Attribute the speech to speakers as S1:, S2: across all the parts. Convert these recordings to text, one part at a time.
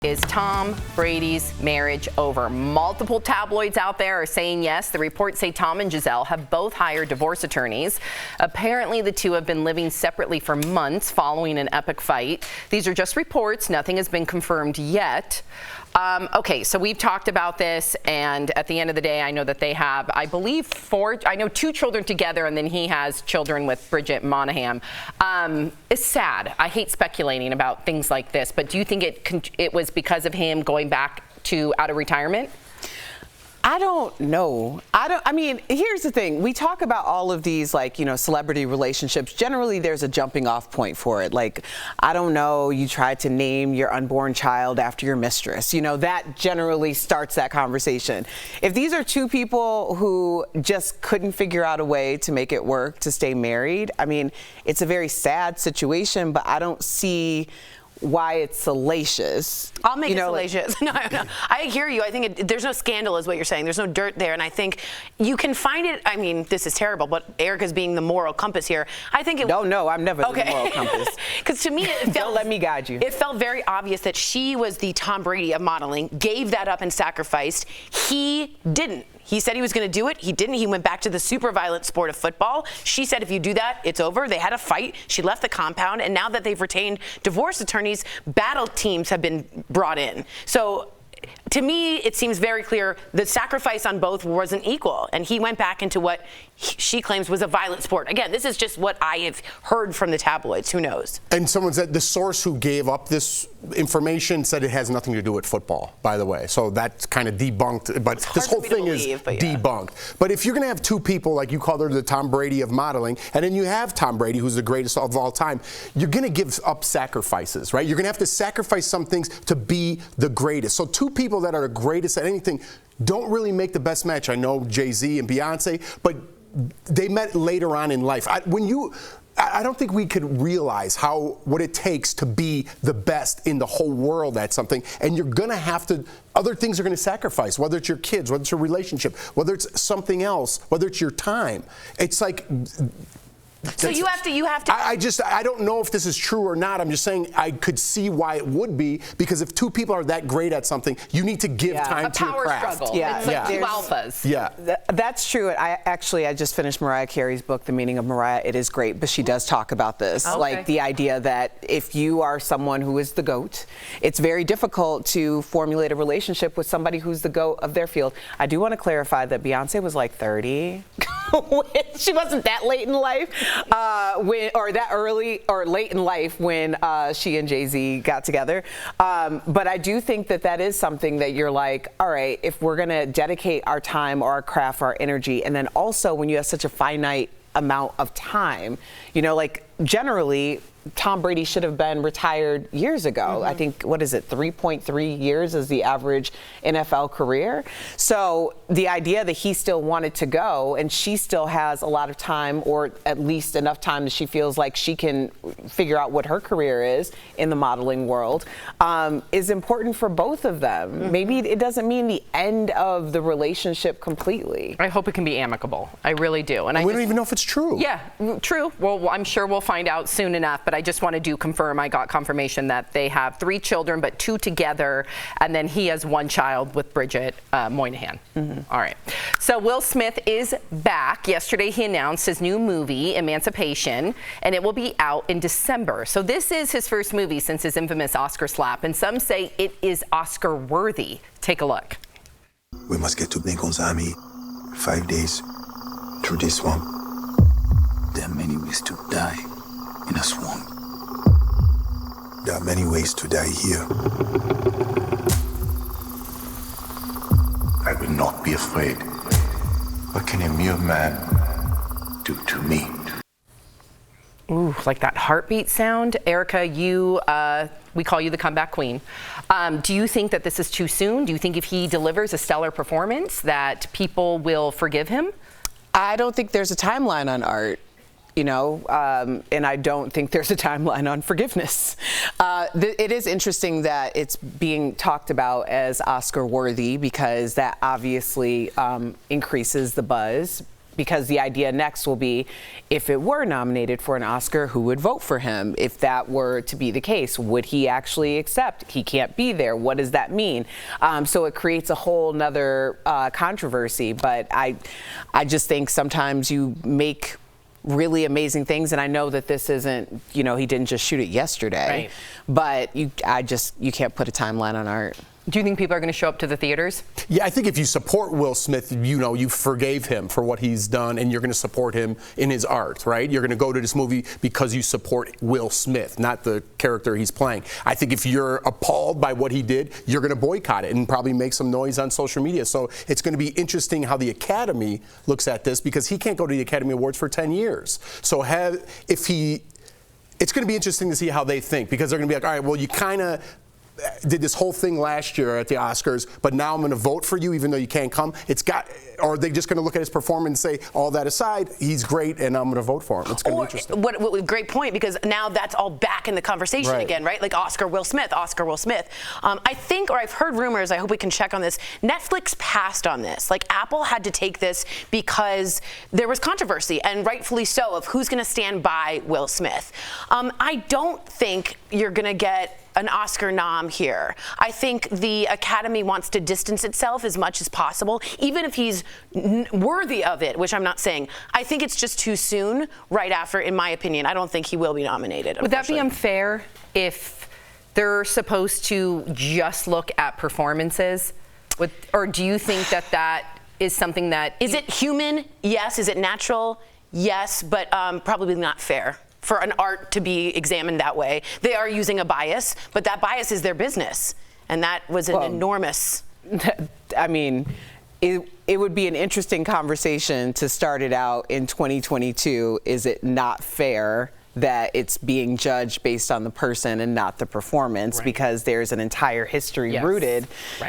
S1: Is Tom Brady's marriage over? Multiple tabloids out there are saying yes. The reports say Tom and Gisele have both hired divorce attorneys. Apparently, the two have been living separately for months following an epic fight. These are just reports. Nothing has been confirmed yet. Okay, so we've talked about this, and at the end of the day, I know that they have, I believe, two children together, and then he has children with Bridget Monahan. It's sad. I hate speculating about things like this, but do you think it was because of him going back to out of retirement?
S2: I don't know. I mean, here's the thing. We talk about all of these, celebrity relationships. Generally, there's a jumping off point for it. Like, I don't know, you tried to name your unborn child after your mistress. That generally starts that conversation. If these are two people who just couldn't figure out a way to make it work to stay married, I mean, it's a very sad situation, but I don't see why it's salacious.
S3: I'll make it salacious. No, I hear you. I think there's no scandal is what you're saying. There's no dirt there. And I think you can find it. I mean, this is terrible, but Erica's being the moral compass here. I think it.
S2: No, I'm never the moral compass.
S3: Because to me, it felt.
S2: Don't let me guide you.
S3: It felt very obvious that she was the Tom Brady of modeling, gave that up and sacrificed. He didn't. He said he was going to do it. He didn't. He went back to the super violent sport of football. She said, if you do that, it's over. They had a fight. She left the compound. And now that they've retained divorce attorneys, battle teams have been brought in. So to me, it seems very clear the sacrifice on both wasn't equal. And he went back into what she claims was a violent sport. Again, this is just what I have heard from the tabloids. Who knows?
S4: And someone said the source who gave up this information said it has nothing to do with football, by the way. So that's kind of debunked. But this whole thing is debunked. But if you're going to have two people, like you called her the Tom Brady of modeling, and then you have Tom Brady, who's the greatest of all time, you're going to give up sacrifices, right? You're going to have to sacrifice some things to be the greatest. So two people that are the greatest at anything don't really make the best match. I know Jay-Z and Beyonce, but they met later on in life. I don't think we could realize what it takes to be the best in the whole world at something. And you're going to have to, other things are going to sacrifice, whether it's your kids, whether it's your relationship, whether it's something else, whether it's your time. It's like...
S3: So you have to.
S4: I don't know if this is true or not. I'm just saying I could see why it would be, because if two people are that great at something, you need to give time to your craft.
S1: Struggle.
S2: Yeah,
S1: it's like two alphas.
S4: Yeah,
S2: that's true. I just finished Mariah Carey's book, The Meaning of Mariah. It is great, but she does talk about this, like the idea that if you are someone who is the GOAT, it's very difficult to formulate a relationship with somebody who's the GOAT of their field. I do want to clarify that Beyonce was like 30. She wasn't that late in life. That early or late in life when she and Jay-Z got together. But I do think that is something that you're like, all right, if we're going to dedicate our time or our craft or our energy, and then also when you have such a finite amount of time, generally, Tom Brady should have been retired years ago. I think, 3.3 years is the average NFL career. So the idea that he still wanted to go and she still has a lot of time, or at least enough time that she feels like she can figure out what her career is in the modeling world, is important for both of them. Maybe it doesn't mean the end of the relationship completely.
S1: I hope it can be amicable. I really do. And
S4: we don't even know if it's true.
S1: Yeah, true. Well, I'm sure we'll find out soon enough. But I just want to confirm, I got confirmation that they have 3 children, but 2 together, and then he has 1 child with Bridget Moynihan. All right. So Will Smith is back. Yesterday he announced his new movie, Emancipation, and it will be out in December. So this is his first movie since his infamous Oscar slap, and some say it is Oscar worthy. Take a look.
S5: We must get to Lincoln's Army 5 days through this swamp. There are many ways to die in a swamp. There are many ways to die here. I will not be afraid. What can a mere man do to me?
S1: Ooh, like that heartbeat sound. Erica, we call you the comeback queen. Do you think that this is too soon? Do you think if he delivers a stellar performance that people will forgive him?
S2: I don't think there's a timeline on art. And I don't think there's a timeline on forgiveness. It is interesting that it's being talked about as Oscar worthy, because that obviously increases the buzz. because the idea next will be, if it were nominated for an Oscar, who would vote for him? If that were to be the case, would he actually accept? He can't be there. What does that mean? So it creates a whole nother controversy. But I just think sometimes you make really amazing things, and I know that this isn't, he didn't just shoot it yesterday,
S1: right.
S2: But you can't put a timeline on art.
S1: Do you think people are going to show up to the theaters?
S4: Yeah, I think if you support Will Smith, you forgave him for what he's done, and you're going to support him in his art, right? You're going to go to this movie because you support Will Smith, not the character he's playing. I think if you're appalled by what he did, you're going to boycott it and probably make some noise on social media. So it's going to be interesting how the Academy looks at this, because he can't go to the Academy Awards for 10 years. So it's going to be interesting to see how they think, because they're going to be like, all right, well, you kind of did this whole thing last year at the Oscars, but now I'm going to vote for you even though you can't come. Or are they just going to look at his performance and say, all that aside, he's great and I'm going to vote for him? It's going to be interesting.
S3: What great point, because now that's all back in the conversation again, right? Like Oscar Will Smith. I think, or I've heard rumors, I hope we can check on this, Netflix passed on this. Like Apple had to take this because there was controversy, and rightfully so, of who's going to stand by Will Smith. I don't think you're going to get an Oscar nom here. I think the Academy wants to distance itself as much as possible, even if he's worthy of it, which I'm not saying. I think it's just too soon right after, in my opinion. I don't think he will be nominated.
S1: Would that be unfair if they're supposed to just look at performances? Or do you think that is something that...
S3: Is it human? Yes. Is it natural? Yes, but probably not fair for an art to be examined that way. They are using a bias, but that bias is their business. And that was an enormous...
S2: I mean, it would be an interesting conversation to start it out in 2022. Is it not fair that it's being judged based on the person and not the performance? Right. Because there's an entire history rooted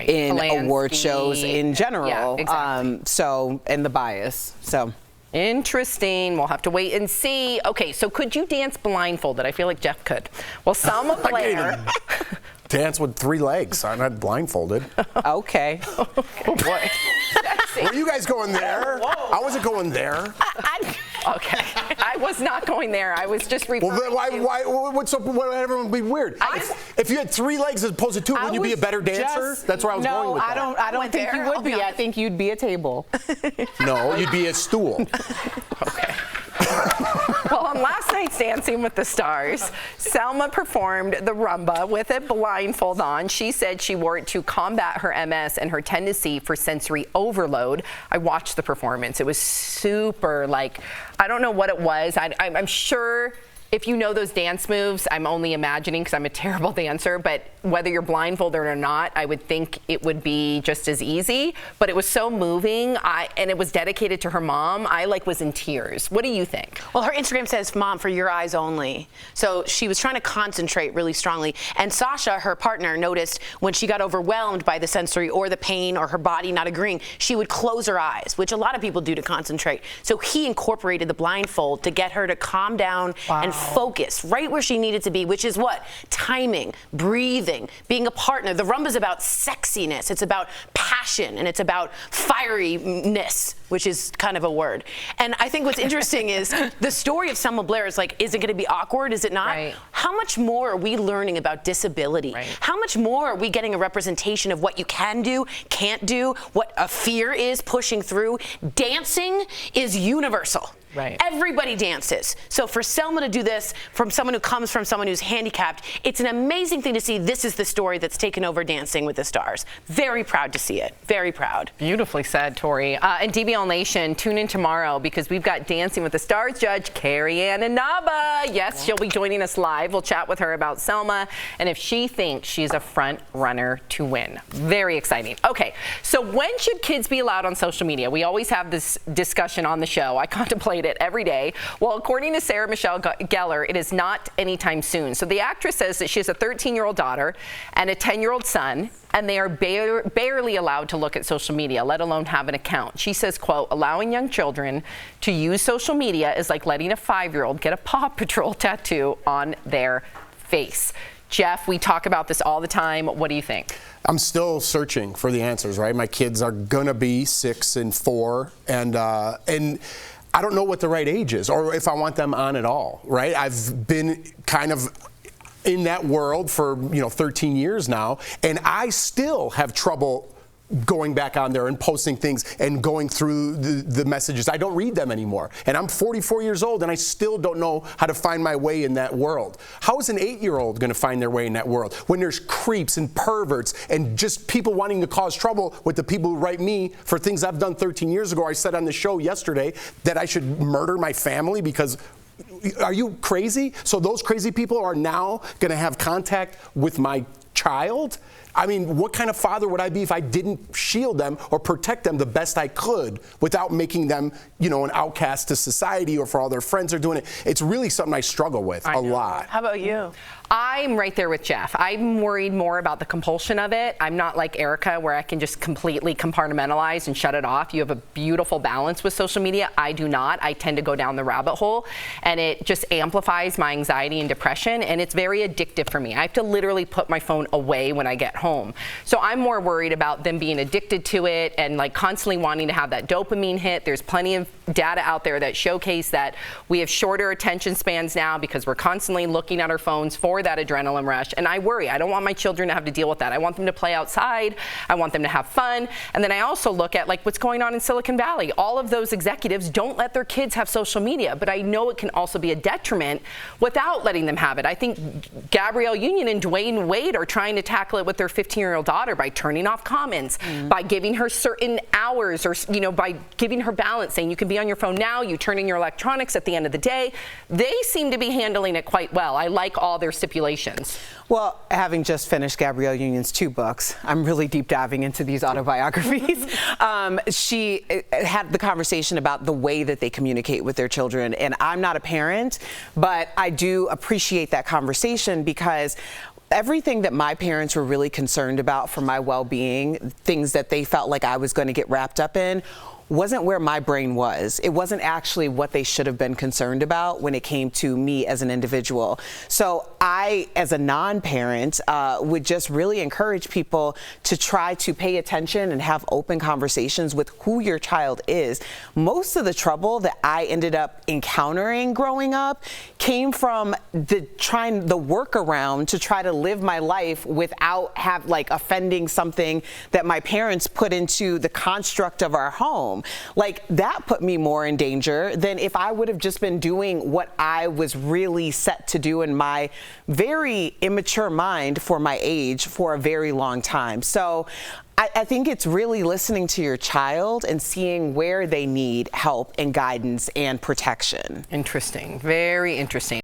S2: in award shows in general.
S1: Yeah, exactly.
S2: And the bias. So...
S1: Interesting. We'll have to wait and see. Okay, so could you dance blindfolded? I feel like Jeff could. Well, Selma Blair.
S4: Dance with 3 legs. I'm not blindfolded.
S2: Okay.
S1: Oh boy.
S4: Were you guys going there?
S1: Whoa.
S4: I wasn't going there.
S1: Okay. I was not going there. I was just referring
S4: what's up? Everyone would be weird. If you had 3 legs as opposed to 2, wouldn't you be a better dancer? That's where I was going with that.
S2: No, I don't think you would be. I think you'd be a table.
S4: No, you'd be a stool.
S1: Okay. Well, on last night's Dancing with the Stars, Selma performed the rumba with a blindfold on. She said she wore it to combat her MS and her tendency for sensory overload. I watched the performance. It was super, I don't know what it was. I'm sure if you know those dance moves, I'm only imagining because I'm a terrible dancer, but whether you're blindfolded or not, I would think it would be just as easy. But it was so moving, and it was dedicated to her mom. I was in tears. What do you think?
S3: Well, her Instagram says, "Mom, for your eyes only." So she was trying to concentrate really strongly. And Sasha, her partner, noticed when she got overwhelmed by the sensory or the pain or her body not agreeing, she would close her eyes, which a lot of people do to concentrate. So he incorporated the blindfold to get her to calm down and focus right where she needed to be, which is what? Timing, breathing, being a partner. The rumba's about sexiness. It's about passion, and it's about fieriness, which is kind of a word. And I think what's interesting is the story of Selma Blair is is it going to be awkward? Is it not?
S1: Right.
S3: How much more are we learning about disability? Right. How much more are we getting a representation of what you can do, can't do, what a fear is pushing through? Dancing is universal.
S1: Right.
S3: Everybody dances. So for Selma to do this from someone who comes from someone who's handicapped, it's an amazing thing to see. This is the story that's taken over Dancing with the Stars. Very proud to see it. Very proud.
S1: Beautifully said, Tori. And DBL Nation, tune in tomorrow because we've got Dancing with the Stars judge Carrie Ann Inaba. Yes, she'll be joining us live. We'll chat with her about Selma and if she thinks she's a front runner to win. Very exciting. Okay, so when should kids be allowed on social media? We always have this discussion on the show. I contemplate it every day. Well, according to Sarah Michelle Gellar, it is not anytime soon. So the actress says that she has a 13-year-old daughter and a 10-year-old son, and they are barely allowed to look at social media, let alone have an account. She says, quote, allowing young children to use social media is like letting a 5-year-old get a Paw Patrol tattoo on their face. Jeff, we talk about this all the time. What do you think?
S4: I'm still searching for the answers, right? My kids are gonna be 6 and 4, and I don't know what the right age is, or if I want them on at all, right? I've been kind of in that world for 13 years now, and I still have trouble going back on there and posting things and going through the messages. I don't read them anymore. And I'm 44 years old and I still don't know how to find my way in that world. How is an 8-year-old going to find their way in that world when there's creeps and perverts and just people wanting to cause trouble with the people who write me for things I've done 13 years ago? I said on the show yesterday that I should murder my family because are you crazy? So those crazy people are now going to have contact with my child? I mean, what kind of father would I be if I didn't shield them or protect them the best I could without making them, an outcast to society or for all their friends are doing it? It's really something I struggle with a lot.
S3: How about you?
S1: I'm right there with Jeff. I'm worried more about the compulsion of it. I'm not like Erica where I can just completely compartmentalize and shut it off. You have a beautiful balance with social media. I do not. I tend to go down the rabbit hole and it just amplifies my anxiety and depression, and it's very addictive for me. I have to literally put my phone away when I get home. So I'm more worried about them being addicted to it and like constantly wanting to have that dopamine hit. There's plenty of data out there that showcase that we have shorter attention spans now because we're constantly looking at our phones for that adrenaline rush, and I worry. I don't want my children to have to deal with that. I want them to play outside. I want them to have fun. And then I also look at like what's going on in Silicon Valley. All of those executives don't let their kids have social media, but I know it can also be a detriment without letting them have it. I think Gabrielle Union and Dwayne Wade are trying to tackle it with their 15-year-old daughter by turning off comments, by giving her certain hours, or by giving her balance, saying you can be on your phone now, you turn in your electronics at the end of the day. They seem to be handling it quite well. I like all their stipulations.
S2: Well, having just finished Gabrielle Union's 2 books, I'm really deep diving into these autobiographies. She had the conversation about the way that they communicate with their children. And I'm not a parent, but I do appreciate that conversation because everything that my parents were really concerned about for my well-being, things that they felt like I was going to get wrapped up in, wasn't where my brain was. It wasn't actually what they should have been concerned about when it came to me as an individual. So I, as a non-parent, would just really encourage people to try to pay attention and have open conversations with who your child is. Most of the trouble that I ended up encountering growing up came from the workaround to try to live my life without offending something that my parents put into the construct of our home. Like, that put me more in danger than if I would have just been doing what I was really set to do in my very immature mind for my age for a very long time. So I think it's really listening to your child and seeing where they need help and guidance and protection.
S1: Interesting. Very interesting.